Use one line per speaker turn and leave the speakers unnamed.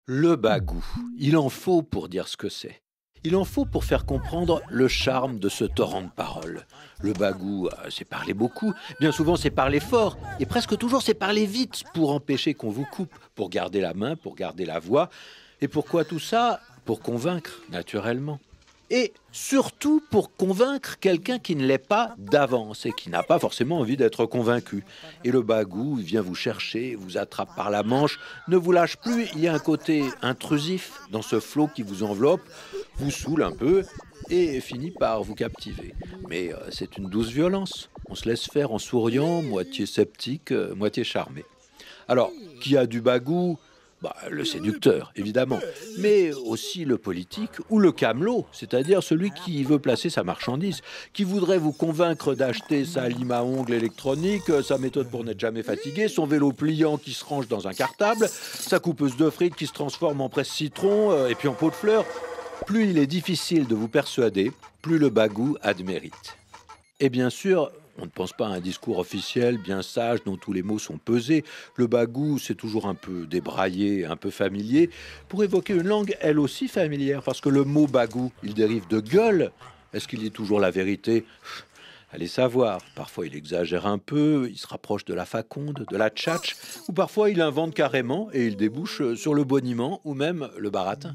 Le bagou, il en faut pour dire ce que c'est. Il en faut pour faire comprendre le charme de ce torrent de paroles. Le bagou, c'est parler beaucoup, bien souvent c'est parler fort, et presque toujours c'est parler vite pour empêcher qu'on vous coupe, pour garder la main, pour garder la voix. Et pourquoi tout ça? Pour convaincre, naturellement. Et surtout pour convaincre quelqu'un qui ne l'est pas d'avance et qui n'a pas forcément envie d'être convaincu. Et le bagou, il vient vous chercher, vous attrape par la manche, ne vous lâche plus, il y a un côté intrusif dans ce flot qui vous enveloppe, vous saoule un peu et finit par vous captiver. Mais c'est une douce violence. On se laisse faire en souriant, moitié sceptique, moitié charmé. Alors, qui a du bagou? Le séducteur, évidemment, mais aussi le politique ou le camelot, c'est-à-dire celui qui veut placer sa marchandise, qui voudrait vous convaincre d'acheter sa lime à ongles électronique, sa méthode pour n'être jamais fatigué, son vélo pliant qui se range dans un cartable, sa coupeuse de frites qui se transforme en presse-citron et puis en pot de fleurs. Plus il est difficile de vous persuader, plus le bagou a de mérite. Et bien sûr, on ne pense pas à un discours officiel, bien sage, dont tous les mots sont pesés. Le bagou, c'est toujours un peu débraillé, un peu familier, pour évoquer une langue, elle aussi familière, parce que le mot bagou, il dérive de gueule. Est-ce qu'il dit toujours la vérité? Allez savoir. Parfois, il exagère un peu, il se rapproche de la faconde, de la tchatch, ou parfois, il invente carrément et il débouche sur le boniment ou même le baratin.